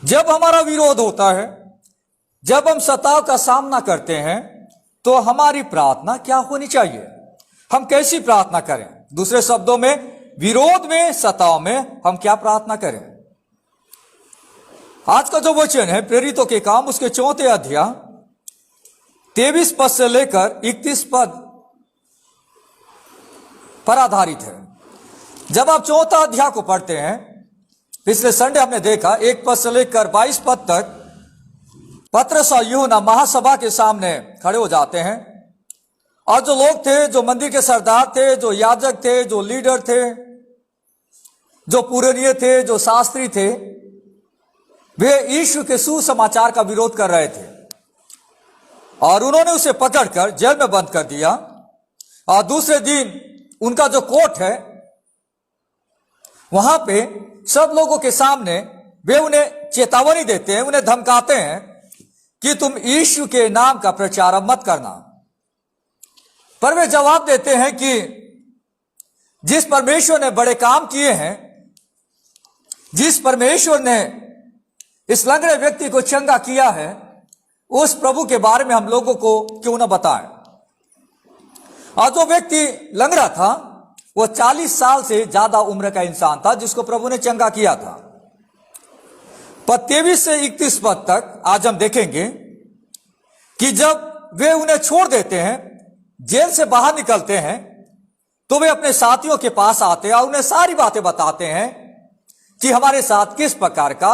जब हमारा विरोध होता है, जब हम सताव का सामना करते हैं, तो हमारी प्रार्थना क्या होनी चाहिए? हम कैसी प्रार्थना करें? दूसरे शब्दों में, विरोध में, सताव में हम क्या प्रार्थना करें? आज का जो वचन है प्रेरितों के काम उसके 4 अध्याय 23 पद से लेकर 31 पद पर आधारित है। जब आप 4 अध्याय को पढ़ते हैं, पिछले संडे हमने देखा 1 पद से लेकर 22 पद तक पतरस और यूहन्ना महासभा के सामने खड़े हो जाते हैं, और जो लोग थे, जो मंदिर के सरदार थे, जो याजक थे, जो लीडर थे, जो पुरनिये थे, जो शास्त्री थे, वे यीशु के सुसमाचार का विरोध कर रहे थे और उन्होंने उसे पकड़कर जेल में बंद कर दिया। और दूसरे दिन उनका जो कोर्ट है वहां पे सब लोगों के सामने वे उन्हें चेतावनी देते हैं, उन्हें धमकाते हैं कि तुम यीशु के नाम का प्रचार अब मत करना। पर वे जवाब देते हैं कि जिस परमेश्वर ने बड़े काम किए हैं, जिस परमेश्वर ने इस लंगड़े व्यक्ति को चंगा किया है, उस प्रभु के बारे में हम लोगों को क्यों न बताएं। और जो व्यक्ति लंगड़ा था वो 40 साल से ज्यादा उम्र का इंसान था जिसको प्रभु ने चंगा किया था। पद 23 से 31 पद तक आज हम देखेंगे कि जब वे उन्हें छोड़ देते हैं, जेल से बाहर निकलते हैं, तो वे अपने साथियों के पास आते हैं और उन्हें सारी बातें बताते हैं कि हमारे साथ किस प्रकार का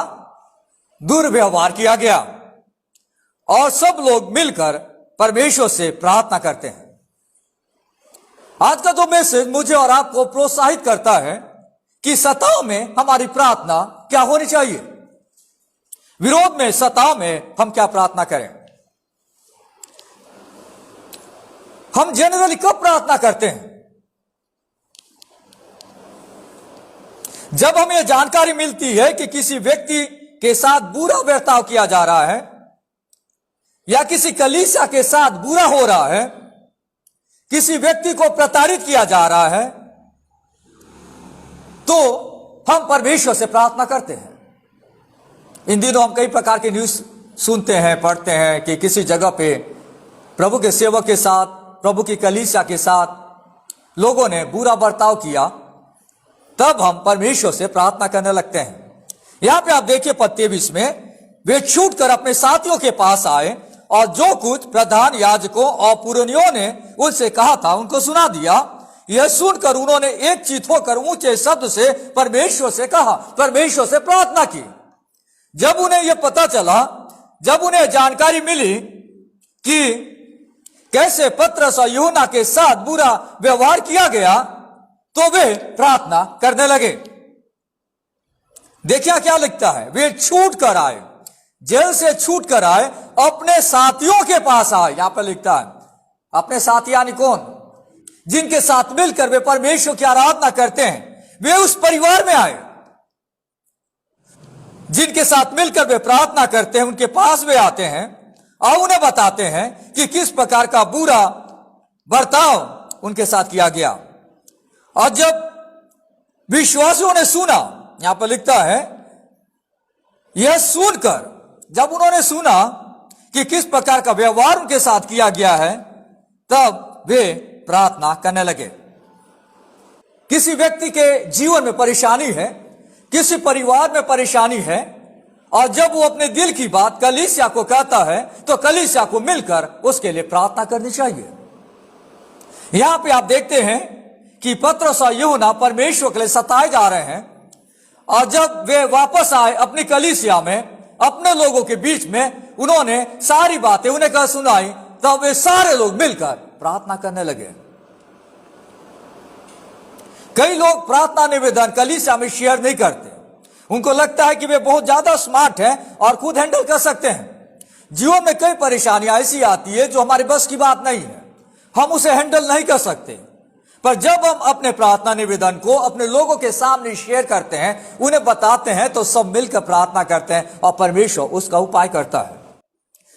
दुर्व्यवहार किया गया। और सब लोग मिलकर परमेश्वर से प्रार्थना करते हैं। आज का जो मैसेज मुझे और आपको प्रोत्साहित करता है कि सताव में हमारी प्रार्थना क्या होनी चाहिए, विरोध में, सताव में हम क्या प्रार्थना करें। हम जनरली कब प्रार्थना करते हैं? जब हमें जानकारी मिलती है कि किसी व्यक्ति के साथ बुरा बर्ताव किया जा रहा है या किसी कलीसिया के साथ बुरा हो रहा है, किसी व्यक्ति को प्रताड़ित किया जा रहा है, तो हम परमेश्वर से प्रार्थना करते हैं। इन दिनों हम कई प्रकार के न्यूज़ सुनते हैं, पढ़ते हैं कि किसी जगह पे प्रभु के सेवक के साथ, प्रभु की कलीसिया के साथ लोगों ने बुरा बर्ताव किया, तब हम परमेश्वर से प्रार्थना करने लगते हैं। यहां पे आप देखिए पद 23 में, वे छूटकर अपने साथियों के पास आए और जो कुछ प्रधान याजकों और पुरनियों ने उनसे कहा था उनको सुना दिया। यह सुनकर उन्होंने एक चित होकर ऊंचे शब्द से परमेश्वर से कहा, परमेश्वर से प्रार्थना की। जब उन्हें यह पता चला, जब उन्हें जानकारी मिली कि कैसे पतरस और यूहन्ना के साथ बुरा व्यवहार किया गया, तो वे प्रार्थना करने लगे। देखिए क्या लिखता है, वे छूट कर आए, जेल से छूट कर आए, अपने साथियों के पास आए। यहां पर लिखता है अपने साथी यानी कौन? जिनके साथ मिलकर वे परमेश्वर की आराधना करते हैं, वे उस परिवार में आए। जिनके साथ मिलकर वे प्रार्थना करते हैं, उनके पास वे आते हैं और उन्हें बताते हैं कि किस प्रकार का बुरा बर्ताव उनके साथ किया गया। और जब विश्वासियों ने सुना, यहां पर लिखता है यह सुनकर, जब उन्होंने सुना कि किस प्रकार का व्यवहार उनके साथ किया गया है, तब वे प्रार्थना करने लगे। किसी व्यक्ति के जीवन में परेशानी है, किसी परिवार में परेशानी है, और जब वो अपने दिल की बात कलीसिया को कहता है, तो कलीसिया को मिलकर उसके लिए प्रार्थना करनी चाहिए। यहां पे आप देखते हैं कि पतरस और यूहन्ना परमेश्वर के लिए सताए जा रहे हैं, और जब वे वापस आए अपनी कलीसिया में, अपने लोगों के बीच में, उन्होंने सारी बातें उन्हें कह सुनाई, तब वे सारे लोग मिलकर प्रार्थना करने लगे। कई लोग प्रार्थना निवेदन कलीसिया में शेयर नहीं करते, उनको लगता है कि वे बहुत ज्यादा स्मार्ट हैं और खुद हैंडल कर सकते हैं। जीवन में कई परेशानियां ऐसी आती है जो हमारे बस की बात नहीं है, हम उसे हैंडल नहीं कर सकते। पर जब हम अपने प्रार्थना निवेदन को अपने लोगों के सामने शेयर करते हैं, उन्हें बताते हैं, तो सब मिलकर प्रार्थना करते हैं और परमेश्वर उसका उपाय करता है।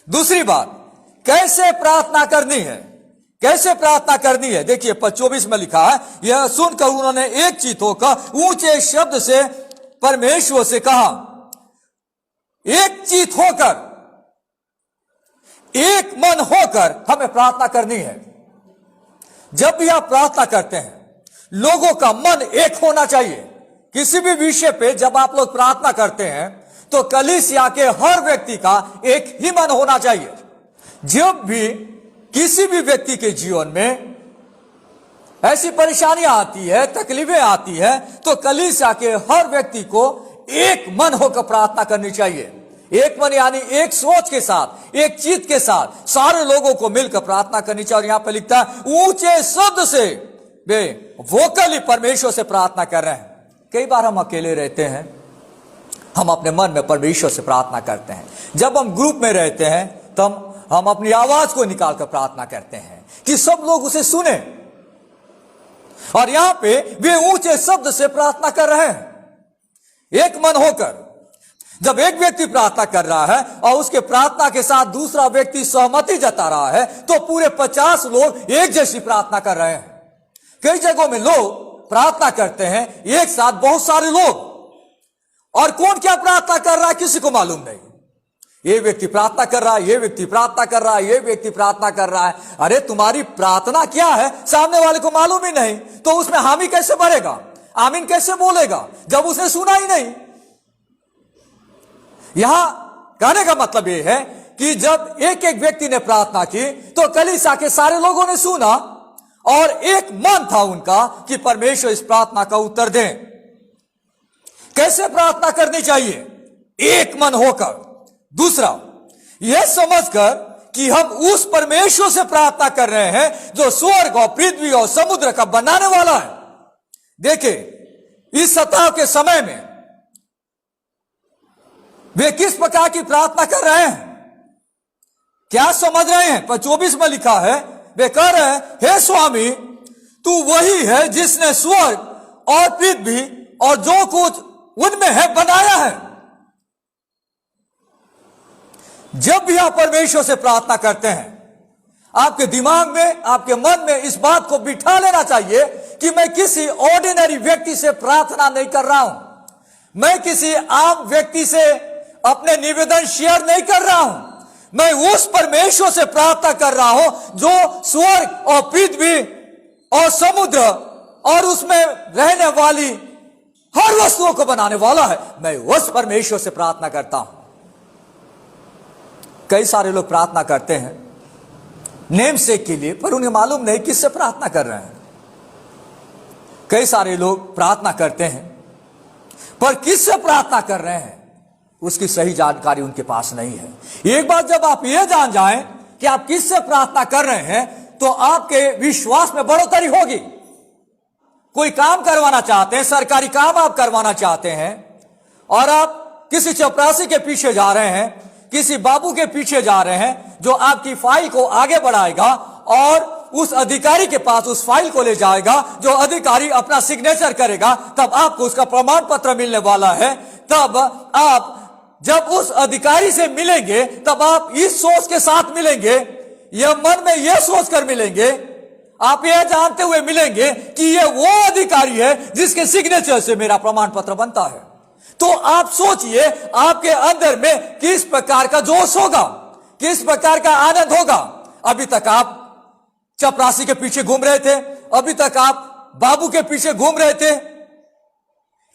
दूसरी बात, कैसे प्रार्थना करनी है, कैसे प्रार्थना करनी है? देखिए पद 24 में लिखा है, यह सुनकर उन्होंने एक चित होकर ऊंचे शब्द से परमेश्वर से कहा। एकत्रित होकर, एक मन होकर हमें प्रार्थना करनी है। जब भी आप प्रार्थना करते हैं, लोगों का मन एक होना चाहिए। किसी भी विषय पे जब आप लोग प्रार्थना करते हैं तो कलीसिया के हर व्यक्ति का एक ही मन होना चाहिए। जब भी किसी भी व्यक्ति के जीवन में ऐसी परेशानियां आती है, तकलीफें आती है, तो कलीसिया के हर व्यक्ति को एक मन होकर प्रार्थना करनी चाहिए। एक मन यानी एक सोच के साथ, एक चित्त के साथ सारे लोगों को मिलकर प्रार्थना करनी चाहिए। और यहां पर लिखता है ऊंचे शब्द से वे वोकली परमेश्वर से प्रार्थना कर रहे हैं। कई बार हम अकेले रहते हैं, हम अपने मन में परमेश्वर से प्रार्थना करते हैं। जब हम ग्रुप में रहते हैं तो हम अपनी आवाज को निकालकर प्रार्थना करते हैं कि सब लोग उसे सुने। और यहां पे वे ऊंचे शब्द से प्रार्थना कर रहे हैं, एक मन होकर। जब एक व्यक्ति प्रार्थना कर रहा है और उसके प्रार्थना के साथ दूसरा व्यक्ति सहमति जता रहा है तो पूरे 50 लोग एक जैसी प्रार्थना कर रहे हैं। कई जगहों में लोग प्रार्थना करते हैं एक साथ, बहुत सारे लोग, और कौन क्या प्रार्थना कर रहा है किसी को मालूम नहीं। ये व्यक्ति प्रार्थना कर रहा है, ये व्यक्ति प्रार्थना कर रहा है, ये व्यक्ति प्रार्थना कर रहा है। अरे तुम्हारी प्रार्थना क्या है सामने वाले को मालूम ही नहीं, तो उसमें हामी कैसे भरेगा, आमीन कैसे बोलेगा जब उसने सुना ही नहीं। यहां कहने का मतलब यह है कि जब एक एक व्यक्ति ने प्रार्थना की तो कलीसिया के सारे लोगों ने सुना और एक मन था उनका कि परमेश्वर इस प्रार्थना का उत्तर दें। कैसे प्रार्थना करनी चाहिए? एक मन होकर। दूसरा, यह समझकर कि हम उस परमेश्वर से प्रार्थना कर रहे हैं जो स्वर्ग और पृथ्वी और समुद्र का बनाने वाला है। देखिए, इस सप्ताह के समय में वे किस प्रकार की प्रार्थना कर रहे हैं, क्या समझ रहे हैं? पर 24 में लिखा है, वे कह रहे हैं, हे स्वामी, तू वही है जिसने स्वर्ग और पृथ्वी और जो कुछ उनमें है बनाया है। जब भी आप परमेश्वर से प्रार्थना करते हैं, आपके दिमाग में, आपके मन में इस बात को बिठा लेना चाहिए कि मैं किसी ऑर्डिनरी व्यक्ति से प्रार्थना नहीं कर रहा हूं, मैं किसी आम व्यक्ति से अपने निवेदन शेयर नहीं कर रहा हूं, मैं उस परमेश्वर से प्रार्थना कर रहा हूं जो स्वर्ग और पृथ्वी और समुद्र और उसमें रहने वाली हर वस्तुओं को बनाने वाला है। मैं उस परमेश्वर से प्रार्थना करता हूं। कई सारे लोग प्रार्थना करते हैं नेम सेक के लिए, पर उन्हें मालूम नहीं किससे प्रार्थना कर रहे हैं। कई सारे लोग प्रार्थना करते हैं पर किससे प्रार्थना कर रहे हैं उसकी सही जानकारी उनके पास नहीं है। एक बार जब आप यह जान जाएं कि आप किससे प्रार्थना कर रहे हैं तो आपके विश्वास में बढ़ोतरी होगी। कोई काम करवाना चाहते हैं, सरकारी काम आप करवाना चाहते हैं और आप किसी चपरासी के पीछे जा रहे हैं, किसी बाबू के पीछे जा रहे हैं जो आपकी फाइल को आगे बढ़ाएगा और उस अधिकारी के पास उस फाइल को ले जाएगा, जो अधिकारी अपना सिग्नेचर करेगा, तब आपको उसका प्रमाण पत्र मिलने वाला है। तब आप जब उस अधिकारी से मिलेंगे तब आप इस सोच के साथ मिलेंगे, यह मन में यह सोचकर मिलेंगे, आप यह जानते हुए मिलेंगे कि यह वो अधिकारी है जिसके सिग्नेचर से मेरा प्रमाण पत्र बनता है। तो आप सोचिए आपके अंदर में किस प्रकार का जोश होगा, किस प्रकार का आनंद होगा। अभी तक आप चपरासी के पीछे घूम रहे थे, अभी तक आप बाबू के पीछे घूम रहे थे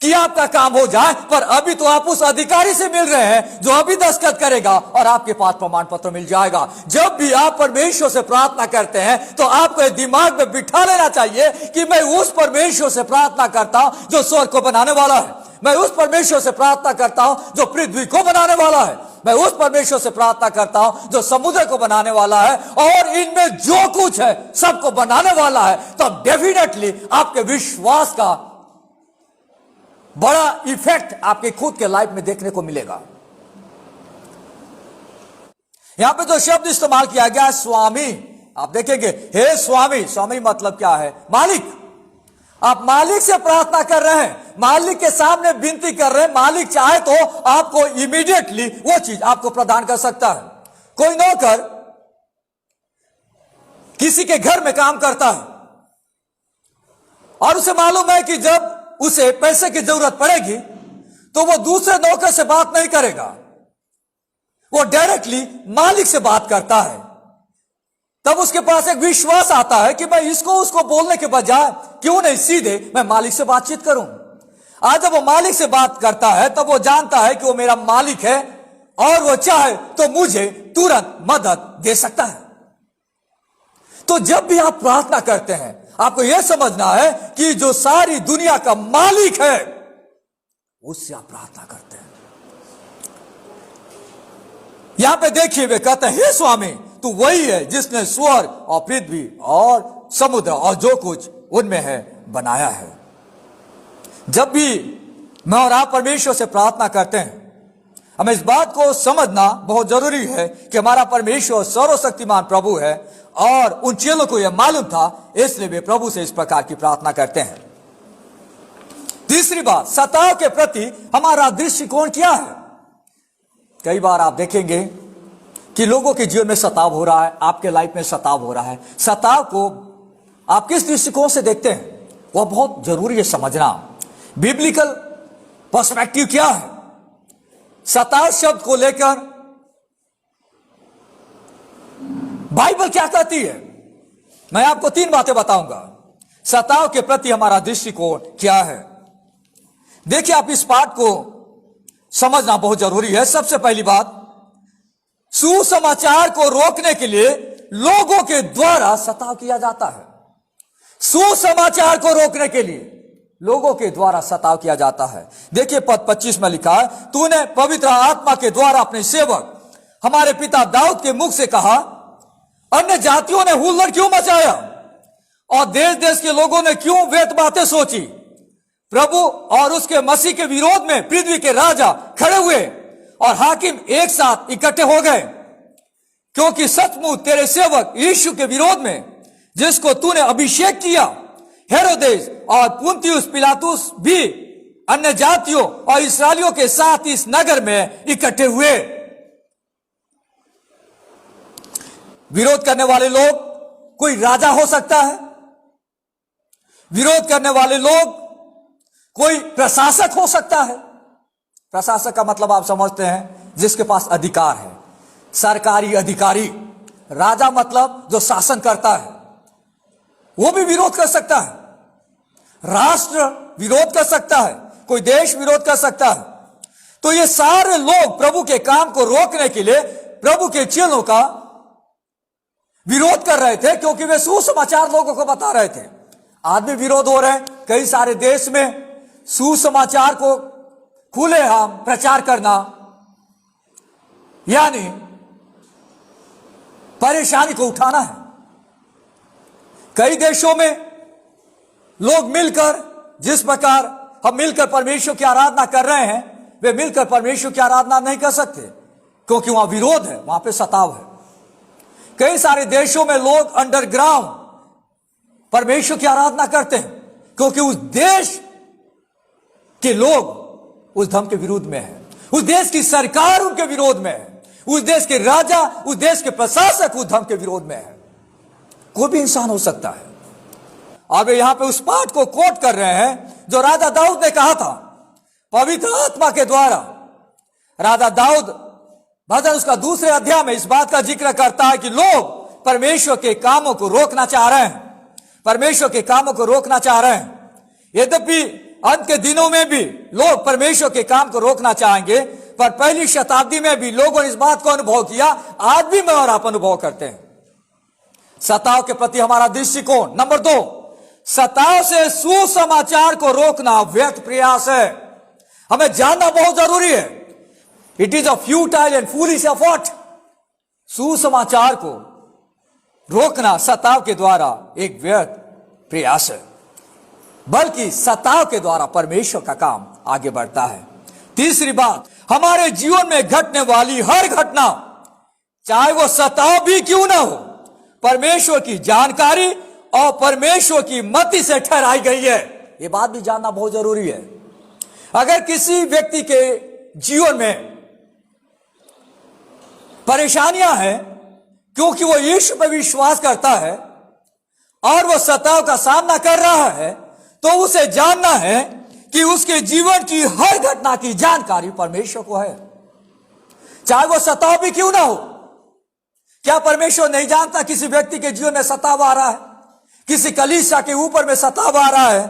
कि आपका काम हो जाए, पर अभी तो आप उस अधिकारी से मिल रहे हैं जो अभी दस्तखत करेगा और आपके पास प्रमाण पत्र मिल जाएगा। जब भी आप परमेश्वर से प्रार्थना करते हैं तो आपको दिमाग में बिठा लेना चाहिए कि मैं उस परमेश्वर से प्रार्थना करता हूं जो स्वर्ग को बनाने वाला है, मैं उस परमेश्वर से प्रार्थना करता हूं जो पृथ्वी को बनाने वाला है, मैं उस परमेश्वर से प्रार्थना करता हूं जो समुद्र को बनाने वाला है और इनमें जो कुछ है सबको बनाने वाला है। तो डेफिनेटली आपके विश्वास का बड़ा इफेक्ट आपके खुद के लाइफ में देखने को मिलेगा। यहां पे जो शब्द इस्तेमाल किया गया है स्वामी, आप देखेंगे, हे स्वामी, स्वामी मतलब क्या है? मालिक। आप मालिक से प्रार्थना कर रहे हैं, मालिक के सामने विनती कर रहे हैं। मालिक चाहे तो आपको इमीडिएटली वो चीज आपको प्रदान कर सकता है। कोई नौकर किसी के घर में काम करता है और उसे मालूम है कि जब उसे पैसे की जरूरत पड़ेगी तो वो दूसरे नौकर से बात नहीं करेगा, वो डायरेक्टली मालिक से बात करता है, तब उसके पास एक विश्वास आता है कि मैं इसको उसको बोलने के बजाय क्यों नहीं सीधे मैं मालिक से बातचीत करूं। आज जब वो मालिक से बात करता है तब वो जानता है कि वो मेरा मालिक है और वो चाहे तो मुझे तुरंत मदद दे सकता है। तो जब भी आप प्रार्थना करते हैं आपको यह समझना है कि जो सारी दुनिया का मालिक है उससे आप प्रार्थना करते हैं। यहां पे देखिए वे कहते हैं, हे स्वामी तू वही है जिसने स्वर्ग और पृथ्वी और समुद्र और जो कुछ उनमें है बनाया है। जब भी मैं और आप परमेश्वर से प्रार्थना करते हैं हमें इस बात को समझना बहुत जरूरी है कि हमारा परमेश्वर सर्वशक्तिमान प्रभु है और उन चेलों को यह मालूम था, इसलिए वे प्रभु से इस प्रकार की प्रार्थना करते हैं। तीसरी बात, सताव के प्रति हमारा दृष्टिकोण क्या है। कई बार आप देखेंगे कि लोगों के जीवन में सताव हो रहा है, आपके लाइफ में सताव हो रहा है। सताव को आप किस दृष्टिकोण से देखते हैं वह बहुत जरूरी है समझना। बिब्लिकल पर्सपेक्टिव क्या है। सताव शब्द को लेकर बाइबल क्या कहती है, मैं आपको 3 बातें बताऊंगा। सताव के प्रति हमारा दृष्टिकोण क्या है। देखिए आप इस पाठ को समझना बहुत जरूरी है। सबसे पहली बात, सुसमाचार को रोकने के लिए लोगों के द्वारा सताव किया जाता है। सुसमाचार को रोकने के लिए लोगों के द्वारा सताव किया जाता है। देखिए पद 25 में लिखा है, तूने पवित्र आत्मा के द्वारा अपने सेवक हमारे पिता दाऊद के मुख से कहा, अन्य जातियों ने हुल्लड़ क्यों मचाया और देश देश के लोगों ने क्यों व्यर्थ बातें सोची। प्रभु और उसके मसीह के विरोध में पृथ्वी के राजा खड़े हुए और हाकिम एक साथ इकट्ठे हो गए, क्योंकि सचमुच तेरे सेवक यीशु के विरोध में जिसको तूने अभिषेक किया, हेरोदेस और पुन्तियुस पिलातुस भी अन्य जातियों और इस्राएलियों के साथ इस नगर में इकट्ठे हुए। विरोध करने वाले लोग कोई राजा हो सकता है, विरोध करने वाले लोग कोई प्रशासक हो सकता है। प्रशासक का मतलब आप समझते हैं जिसके पास अधिकार है, सरकारी अधिकारी। राजा मतलब जो शासन करता है, वो भी विरोध कर सकता है। राष्ट्र विरोध कर सकता है, कोई देश विरोध कर सकता है। तो ये सारे लोग प्रभु के काम को रोकने के लिए प्रभु के चेलों का विरोध कर रहे थे, क्योंकि वे सुसमाचार लोगों को बता रहे थे। आज भी विरोध हो रहे हैं कई सारे देश में। सुसमाचार को खुलेआम प्रचार करना यानी परेशानी को उठाना है। कई देशों में लोग मिलकर, जिस प्रकार हम मिलकर परमेश्वर की आराधना कर रहे हैं, वे मिलकर परमेश्वर की आराधना नहीं कर सकते, क्योंकि वहां विरोध है, वहां पे सताव है। कई सारे देशों में लोग अंडरग्राउंड परमेश्वर की आराधना करते हैं, क्योंकि उस देश के लोग उस धर्म के विरोध में है, उस देश की सरकार उनके विरोध में है, उस देश के राजा, उस देश के प्रशासक उस धर्म के विरोध में है। कोई भी इंसान हो सकता है। अब यहां पे उस पाठ को कोट कर रहे हैं जो राजा दाऊद ने कहा था पवित्र आत्मा के द्वारा। राजा दाऊद भजन उसका 2 अध्याय में इस बात का जिक्र करता है कि लोग परमेश्वर के कामों को रोकना चाह रहे हैं, परमेश्वर के कामों को रोकना चाह रहे हैं। यद्यपि अंत के दिनों में भी लोग परमेश्वर के काम को रोकना चाहेंगे, पर पहली शताब्दी में भी लोगों ने इस बात को अनुभव किया। आज भी मैं और आप अनुभव करते हैं। सताव के प्रति हमारा दृष्टिकोण। नंबर 2, सताव से सुसमाचार को रोकना व्यर्थ प्रयास है। हमें जानना बहुत जरूरी है, it is a futile and foolish effort. सुसमाचार को रोकना सताव के द्वारा एक व्यर्थ प्रयास है, बल्कि सताव के द्वारा परमेश्वर का काम आगे बढ़ता है। तीसरी बात, हमारे जीवन में घटने वाली हर घटना, चाहे वो सताव भी क्यों ना हो, परमेश्वर की जानकारी और परमेश्वर की मति से ठहराई गई है। ये बात भी जानना बहुत जरूरी है। अगर किसी व्यक्ति के जीवन में परेशानियां हैं क्योंकि वो यीशु पर विश्वास करता है और वो सताव का सामना कर रहा है, तो उसे जानना है कि उसके जीवन की हर घटना की जानकारी परमेश्वर को है। चाहे वो सताव भी क्यों ना हो। क्या परमेश्वर नहीं जानता किसी व्यक्ति के जीवन में सताव आ रहा है, किसी कलीसिया के ऊपर में सताव आ रहा है।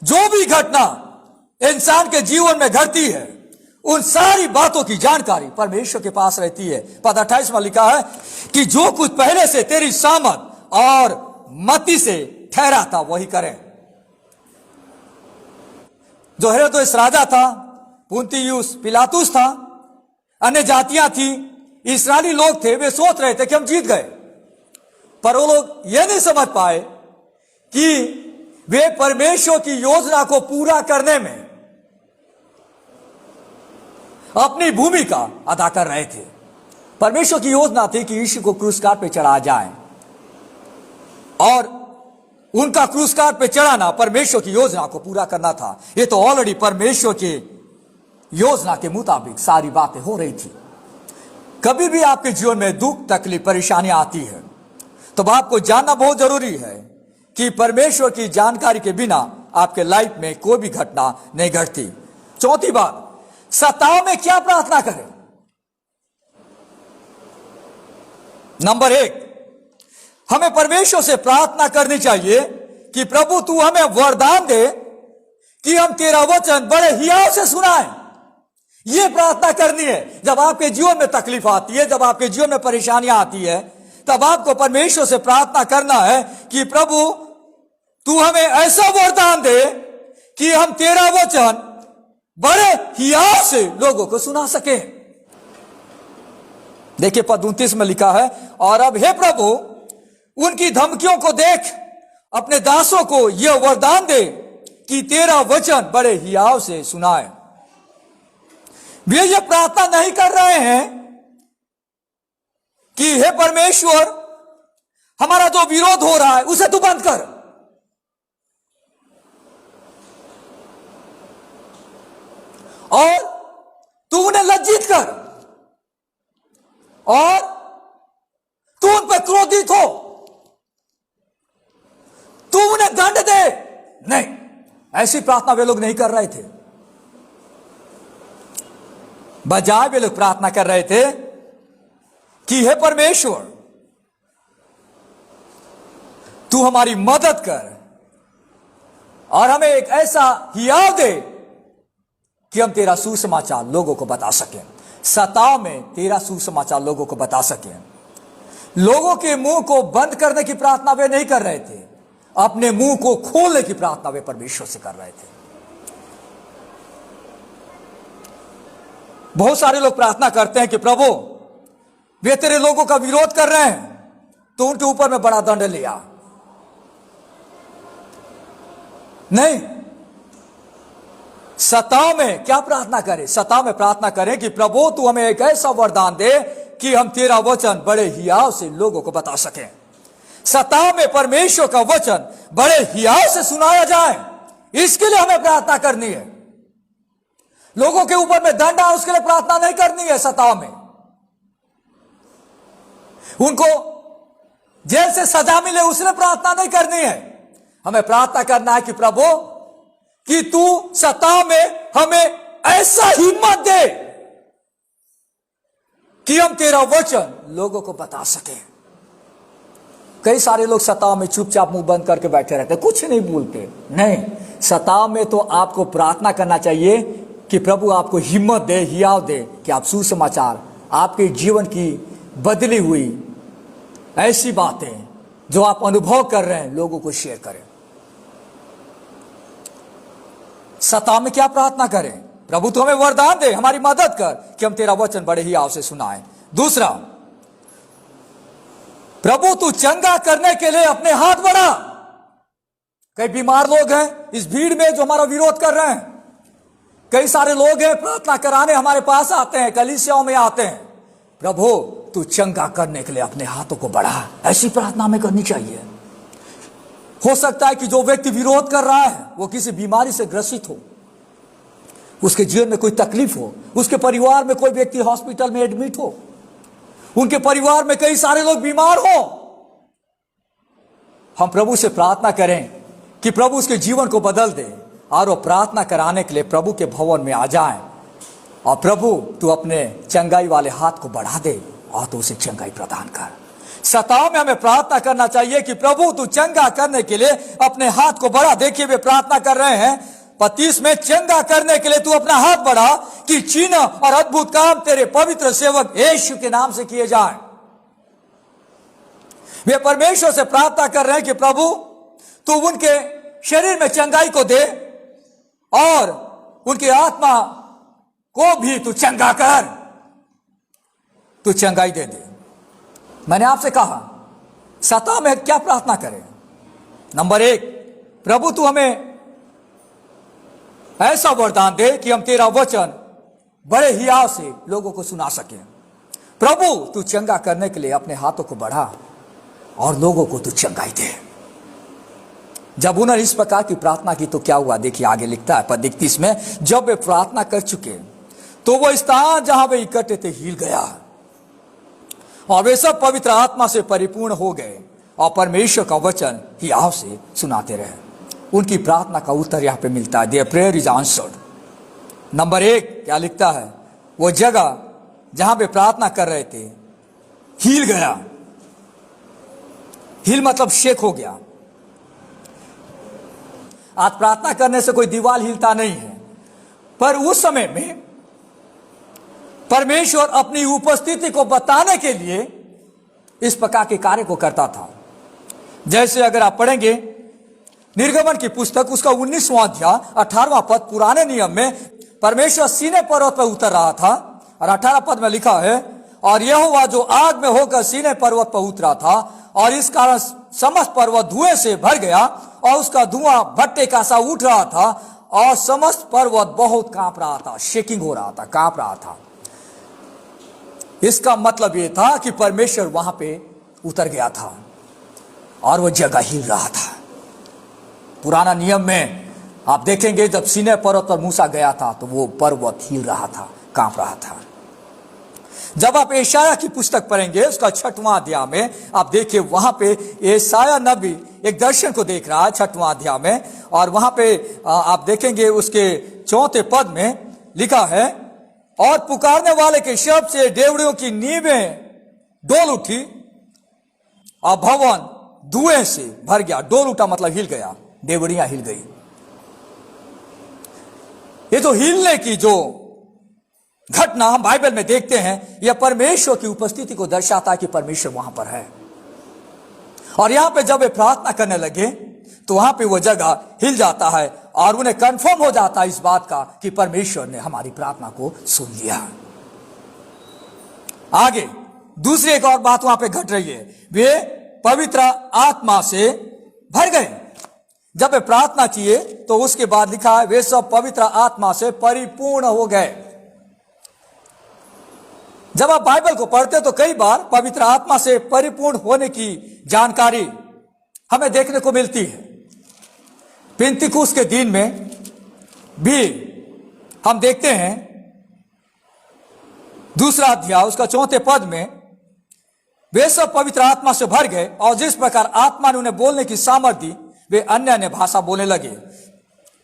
जो भी घटना इंसान के जीवन में घटती है, उन सारी बातों की जानकारी परमेश्वर के पास रहती है। पद 28 में लिखा है कि जो कुछ पहले से तेरी सामर्थ और मति से ठहरा था वही करें। जो हेरोदेस राजा था, पुन्तियुस पिलातुस था, अन्य जातियां थी, इस्राएली लोग थे, वे सोच रहे थे कि हम जीत गए, पर वो लोग यह नहीं समझ पाए कि वे परमेश्वर की योजना को पूरा करने में अपनी भूमिका अदा कर रहे थे। परमेश्वर की योजना थी कि यीशु को क्रूस पे चढ़ाया जाए, और उनका क्रूस पे चढ़ाना परमेश्वर की योजना को पूरा करना था। ये तो ऑलरेडी परमेश्वर की योजना के मुताबिक सारी बातें हो रही थी। कभी भी आपके जीवन में दुख, तकलीफ, परेशानियां आती है, तो आपको जानना बहुत जरूरी है कि परमेश्वर की जानकारी के बिना आपके लाइफ में कोई भी घटना नहीं घटती। चौथी बात, सताव में क्या प्रार्थना करें। नंबर 1, हमें परमेश्वर से प्रार्थना करनी चाहिए कि प्रभु तू हमें वरदान दे कि हम तेरा वचन बड़े हियाव से सुनाएं। यह प्रार्थना करनी है। जब आपके जीवन में तकलीफ आती है, जब आपके जीवन में परेशानियां आती है, तब आपको परमेश्वर से प्रार्थना करना है कि प्रभु तू हमें ऐसा वरदान दे कि हम तेरा वचन बड़े हियाव से लोगों को सुना सके। देखिए पद 29 में लिखा है, और अब हे प्रभु उनकी धमकियों को देख अपने दासों को यह वरदान दे कि तेरा वचन बड़े हियाव से सुनाए। वे ये प्रार्थना नहीं कर रहे हैं कि हे परमेश्वर हमारा जो विरोध हो रहा है उसे तू बंद कर, और तू उन्हें लज्जित कर, और तू उन पर क्रोधित हो, तू उन्हें दंड दे। नहीं, ऐसी प्रार्थना वे लोग नहीं कर रहे थे। बजाय वे लोग प्रार्थना कर रहे थे कि हे परमेश्वर तू हमारी मदद कर और हमें एक ऐसा हियाव दे कि हम तेरा सुसमाचार लोगों को बता सकें। सताव में तेरा सुसमाचार लोगों को बता सकें। लोगों के मुंह को बंद करने की प्रार्थना वे नहीं कर रहे थे, अपने मुंह को खोलने की प्रार्थना वे परमेश्वर से कर रहे थे। बहुत सारे लोग प्रार्थना करते हैं कि प्रभु वे तेरे लोगों का विरोध कर रहे हैं तो उनके ऊपर में बड़ा दंड लिया। नहीं, सताव में क्या प्रार्थना करें? सताव में प्रार्थना करें कि प्रभु तू हमें एक ऐसा वरदान दे कि हम तेरा वचन बड़े हियाव से लोगों को बता सकें। सताव में परमेश्वर का वचन बड़े हियाव से सुनाया जाए, इसके लिए हमें प्रार्थना करनी है। लोगों के ऊपर में दंड आए उसके लिए प्रार्थना नहीं करनी है। सताव में उनको जेल से सजा मिले उसने प्रार्थना नहीं करनी है। हमें प्रार्थना करना है कि प्रभु कि तू सताव में हमें ऐसा हिम्मत दे कि हम तेरा वचन लोगों को बता सकें। कई सारे लोग सताव में चुपचाप मुंह बंद करके बैठे रहते, कुछ नहीं बोलते। नहीं, सताव में तो आपको प्रार्थना करना चाहिए कि प्रभु आपको हिम्मत दे, हियाव दे कि आप सुसमाचार, आपके जीवन की बदली हुई ऐसी बातें जो आप अनुभव कर रहे हैं लोगों को शेयर करें। सताव में क्या प्रार्थना करें? प्रभु तू हमें वरदान दे, हमारी मदद कर कि हम तेरा वचन बड़े हियाव से सुनाएं। दूसरा, प्रभु तू चंगा करने के लिए अपने हाथ बढ़ा। कई बीमार लोग हैं इस भीड़ में जो हमारा विरोध कर रहे हैं। कई सारे लोग हैं प्रार्थना कराने हमारे पास आते हैं, कलीसियाओं में आते हैं। प्रभु तू चंगा करने के लिए अपने हाथों को बढ़ा। ऐसी प्रार्थना हमें करनी चाहिए। हो सकता है कि जो व्यक्ति विरोध कर रहा है वो किसी बीमारी से ग्रसित हो, उसके जीवन में कोई तकलीफ हो, उसके परिवार में कोई व्यक्ति हॉस्पिटल में एडमिट हो, उनके परिवार में कई सारे लोग बीमार हो। हम प्रभु से प्रार्थना करें कि प्रभु उसके जीवन को बदल दे और वो प्रार्थना कराने के लिए प्रभु के भवन में आ जाएं और प्रभु तू अपने चंगाई वाले हाथ को बढ़ा दे और तू उसे चंगाई प्रदान कर। सताओं में हमें प्रार्थना करना चाहिए कि प्रभु तू चंगा करने के लिए अपने हाथ को बढ़ा। देखिए वे प्रार्थना कर रहे हैं 35 में, चंगा करने के लिए तू अपना हाथ बढ़ा कि चिन्ह और अद्भुत काम तेरे पवित्र सेवक यीशु के नाम से किए जाए। वे परमेश्वर से प्रार्थना कर रहे हैं कि प्रभु तू उनके शरीर में चंगाई को दे और उनकी आत्मा को भी तू चंगा कर, तू चंगाई दे दे। मैंने आपसे कहा सता में क्या प्रार्थना करें। नंबर 1, प्रभु तू हमें ऐसा वरदान दे कि हम तेरा वचन बड़े हियाव से लोगों को सुना सकें। प्रभु तू चंगा करने के लिए अपने हाथों को बढ़ा और लोगों को तू चंगाई दे। जब उन्होंने इस प्रकार की प्रार्थना की तो क्या हुआ, देखिए आगे लिखता है पद 31 में, जब वे प्रार्थना कर चुके तो वो स्थान जहां वे इकट्ठे थे हिल गया और वे सब पवित्र आत्मा से परिपूर्ण हो गए और परमेश्वर का वचन हियाव से सुनाते रहे। उनकी प्रार्थना का उत्तर यहां पे मिलता है, there prayer is answered. Number 1 क्या लिखता है, वो जगह जहां पे प्रार्थना कर रहे थे हिल गया। हिल मतलब शेक हो गया। आज प्रार्थना करने से कोई दीवार हिलता नहीं है, पर उस समय में परमेश्वर अपनी उपस्थिति को बताने के लिए इस प्रकार के कार्य को करता था। जैसे अगर आप पढ़ेंगे निर्गमन की पुस्तक उसका 19वां अध्याय 18वां पद, पुराने नियम में परमेश्वर सीने पर्वत पर उतर रहा था और 18 पद में लिखा है, और यहोवा जो आग में होकर सीने पर्वत पर उतरा था और इस कारण समस्त पर्वत धुएं से भर गया और उसका धुआं भट्टे का सा उठ रहा था और समस्त पर्वत बहुत कांप रहा था, शेकिंग हो रहा था, कांप रहा था। इसका मतलब यह था कि परमेश्वर वहां पे उतर गया था और वो जगह हिल रहा था। पुराना नियम में आप देखेंगे जब सीने पर्वत पर मूसा गया था तो वो पर्वत हिल रहा था, कांप रहा था। जब आप यशायाह की पुस्तक पढ़ेंगे उसका 6वां अध्याय में आप देखिए वहां पे यशायाह नबी एक दर्शन को देख रहा है 6वां अध्याय में, और वहां पे आप देखेंगे उसके 4 पद में लिखा है, और पुकारने वाले के शब्द से डेवड़ियों की नींवें डोल उठी और भवन धुएं से भर गया। डोल उठा मतलब हिल गया, डेवड़ियां हिल गई। ये तो हिलने की जो घटना हम बाइबल में देखते हैं यह परमेश्वर की उपस्थिति को दर्शाता है कि परमेश्वर वहां पर है। और यहां पे जब वे प्रार्थना करने लगे तो वहां पे वो जगह हिल जाता है और उन्हें कंफर्म हो जाता है इस बात का कि परमेश्वर ने हमारी प्रार्थना को सुन लिया। आगे दूसरी एक और बात वहां पे घट रही है, वे पवित्र आत्मा से भर गए। जब वे प्रार्थना किए तो उसके बाद लिखा है वे सब पवित्र आत्मा से परिपूर्ण हो गए। जब आप बाइबल को पढ़ते तो कई बार पवित्र आत्मा से परिपूर्ण होने की जानकारी हमें देखने को मिलती है। पेंतिकुस्त के दिन में भी हम देखते हैं 2 अध्याय उसका 4 पद में, वे सब पवित्र आत्मा से भर गए और जिस प्रकार आत्मा ने उन्हें बोलने की सामर्थ्य दी वे अन्य अन्य भाषा बोलने लगे।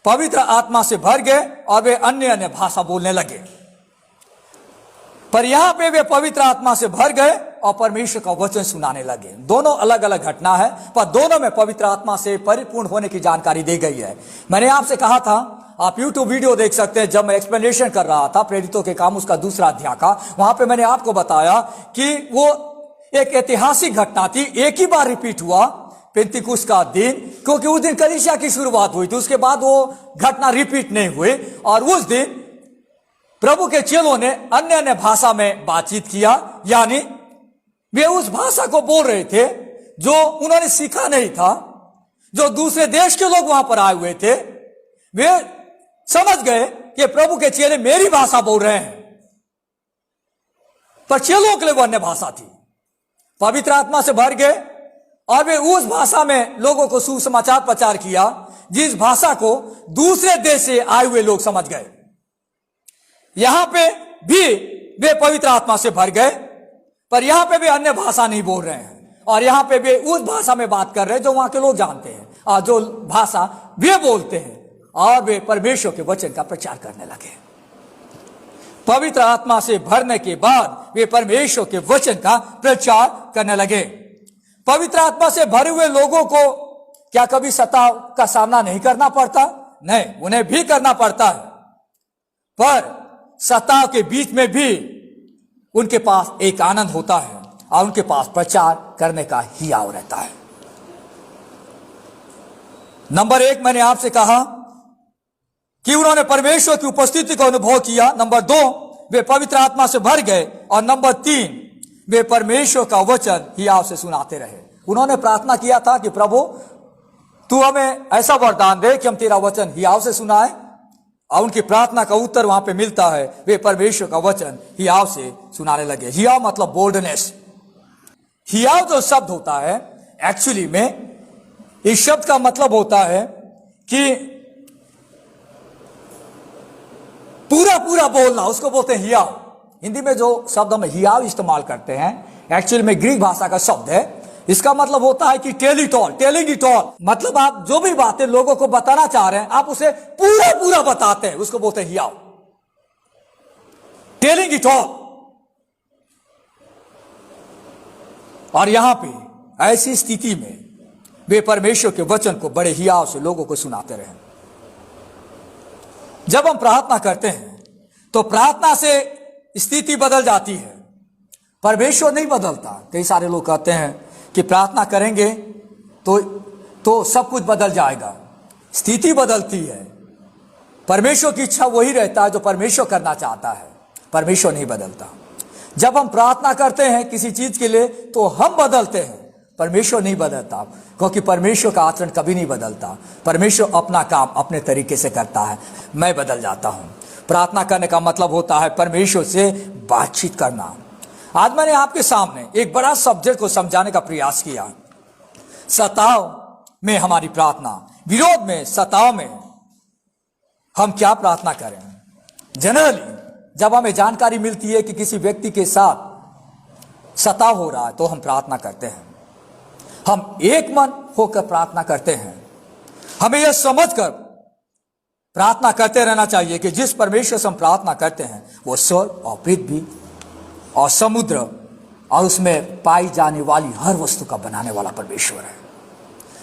पवित्र आत्मा से भर गए और वे अन्य अन्य भाषा बोलने लगे। पर यहां पे वे पवित्र आत्मा से भर गए और परमेश्वर का वचन सुनाने लगे। दोनों अलग अलग घटना है पर दोनों में पवित्र आत्मा से परिपूर्ण होने की जानकारी दी गई है। मैंने आपसे कहा था आप YouTube वीडियो देख सकते हैं, जब मैं एक्सप्लेनेशन कर रहा था प्रेरितों के काम उसका 2 अध्याय का, वहां पे मैंने आपको बताया कि वो एक ऐतिहासिक घटना थी, एक ही बार रिपीट हुआ पेंतिकुस्त का दिन, क्योंकि उस दिन कलीसिया की शुरुआत हुई थी, उसके बाद वो घटना रिपीट नहीं हुई। और उस दिन प्रभु के चेलों ने अन्य अन्य भाषा में बातचीत किया, यानी वे उस भाषा को बोल रहे थे जो उन्होंने सीखा नहीं था। जो दूसरे देश के लोग वहां पर आए हुए थे वे समझ गए कि प्रभु के चेले मेरी भाषा बोल रहे हैं, पर चेलों के लिए वो अन्य भाषा थी। पवित्र आत्मा से भर गए और वे उस भाषा में लोगों को सुसमाचार प्रचार किया जिस भाषा को दूसरे देश से आए हुए लोग समझ गए। यहां पे भी वे पवित्र आत्मा से भर गए पर यहां पे वे अन्य भाषा नहीं बोल रहे हैं और यहां पे वे उस भाषा में बात कर रहे हैं जो वहां के लोग जानते हैं और जो भाषा वे बोलते हैं, और वे परमेश्वर के वचन का प्रचार करने लगे। पवित्र आत्मा से भरने के बाद वे परमेश्वर के वचन का प्रचार करने लगे। पवित्र आत्मा से भरे हुए लोगों को क्या कभी सताव का सामना नहीं करना पड़ता? नहीं, उन्हें भी करना पड़ता है, पर सताव के बीच में भी उनके पास एक आनंद होता है और उनके पास प्रचार करने का हियाव रहता है। नंबर 1 मैंने आपसे कहा कि उन्होंने परमेश्वर की उपस्थिति को अनुभव किया। नंबर 2 वे पवित्र आत्मा से भर गए। और नंबर 3 वे परमेश्वर का वचन हियाव से सुनाते रहे। उन्होंने प्रार्थना किया था कि प्रभु तू हमें ऐसा वरदान दे कि हम तेरा वचन हियाव से सुनाए, और उनकी प्रार्थना का उत्तर वहां पे मिलता है। वे परमेश्वर का वचन हियाव से सुनाने लगे। हियाव मतलब बोल्डनेस। हियाव जो शब्द होता है एक्चुअली में, इस शब्द का मतलब होता है कि पूरा पूरा बोलना, उसको बोलते हैं हियाव। हिंदी में जो शब्द हम हियाव इस्तेमाल करते हैं एक्चुअली में ग्रीक भाषा का शब्द है। इसका मतलब होता है कि tell it all, telling it all. मतलब आप जो भी बातें लोगों को बताना चाह रहे हैं आप उसे पूरा पूरा बताते हैं, उसको बोलते हैं हियाव, टेलिंग इट ऑल। और यहां पे ऐसी स्थिति में वे परमेश्वर के वचन को बड़े हियाव से लोगों को सुनाते रहे। जब हम प्रार्थना करते हैं तो प्रार्थना से स्थिति बदल जाती है, परमेश्वर नहीं बदलता। कई सारे लोग कहते हैं कि प्रार्थना करेंगे तो सब कुछ बदल जाएगा। स्थिति बदलती है। परमेश्वर की इच्छा वही रहता है जो परमेश्वर करना चाहता है, परमेश्वर नहीं बदलता। जब हम प्रार्थना करते हैं किसी चीज के लिए तो हम बदलते हैं, परमेश्वर नहीं बदलता, क्योंकि परमेश्वर का आचरण कभी नहीं बदलता। परमेश्वर अपना काम अपने तरीके से करता है, मैं बदल जाता हूं। प्रार्थना करने का मतलब होता है परमेश्वर से बातचीत करना। आज मैंने आपके सामने एक बड़ा सब्जेक्ट को समझाने का प्रयास किया। सताव में हमारी प्रार्थना, विरोध में, सताव में हम क्या प्रार्थना करें। जनरली जब हमें जानकारी मिलती है कि किसी व्यक्ति के साथ सताव हो रहा है तो हम प्रार्थना करते हैं। हम एक मन होकर प्रार्थना करते हैं। हमें यह समझकर प्रार्थना करते रहना चाहिए कि जिस परमेश्वर से हम प्रार्थना करते हैं वो स्वर्ग और पृथ्वी और समुद्र और उसमें पाई जाने वाली हर वस्तु का बनाने वाला परमेश्वर है।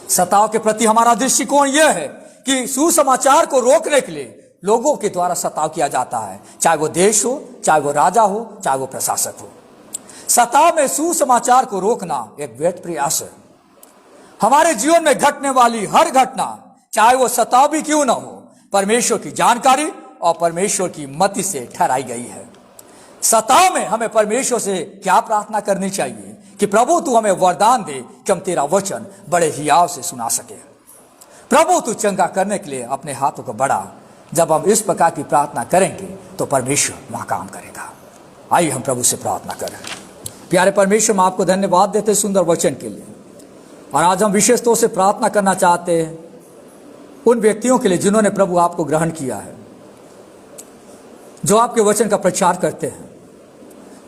सताव के प्रति हमारा दृष्टिकोण यह है कि सुसमाचार को रोकने के लिए लोगों के द्वारा सताव किया जाता है, चाहे वो देश हो, चाहे वो राजा हो, चाहे वो प्रशासक हो। सताव में सुसमाचार को रोकना एक व्यर्थ प्रयास है। हमारे जीवन में घटने वाली हर घटना, चाहे वो सताव भी क्यों ना हो, परमेश्वर की जानकारी और परमेश्वर की मति से ठहराई गई है। सताव में हमें परमेश्वर से क्या प्रार्थना करनी चाहिए कि प्रभु तू हमें वरदान दे कि हम तेरा वचन बड़े हियाव से सुना सके। प्रभु तू चंगा करने के लिए अपने हाथों को बढ़ा। जब हम इस प्रकार की प्रार्थना करेंगे तो परमेश्वर वहां काम करेगा। आइए हम प्रभु से प्रार्थना करें। प्यारे परमेश्वर, हम आपको धन्यवाद देते सुंदर वचन के लिए। और आज हम विशेष तौर से प्रार्थना करना चाहते हैं उन व्यक्तियों के लिए जिन्होंने प्रभु आपको ग्रहण किया है, जो आपके वचन का प्रचार करते हैं,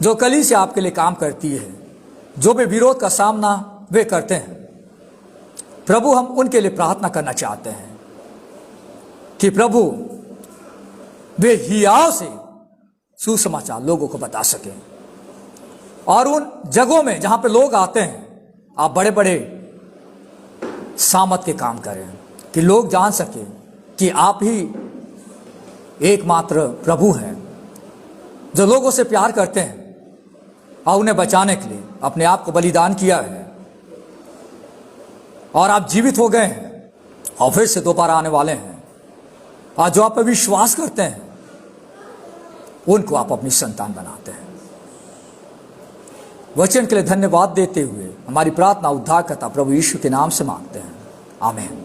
जो कलीसिया आपके लिए काम करती है, जो भी विरोध का सामना वे करते हैं। प्रभु हम उनके लिए प्रार्थना करना चाहते हैं कि प्रभु वे हियाव से सुसमाचार लोगों को बता सकें। और उन जगहों में जहां पे लोग आते हैं आप बड़े बड़े सामत के काम करें कि लोग जान सके कि आप ही एकमात्र प्रभु हैं जो लोगों से प्यार करते हैं और उन्हें बचाने के लिए अपने आप को बलिदान किया है। और आप जीवित हो गए हैं और फिर से दोबारा आने वाले हैं। और जो आप पर विश्वास करते हैं उनको आप अपनी संतान बनाते हैं। वचन के लिए धन्यवाद देते हुए हमारी प्रार्थना उद्धारकर्ता प्रभु यीशु के नाम से मांगते हैं, आमीन।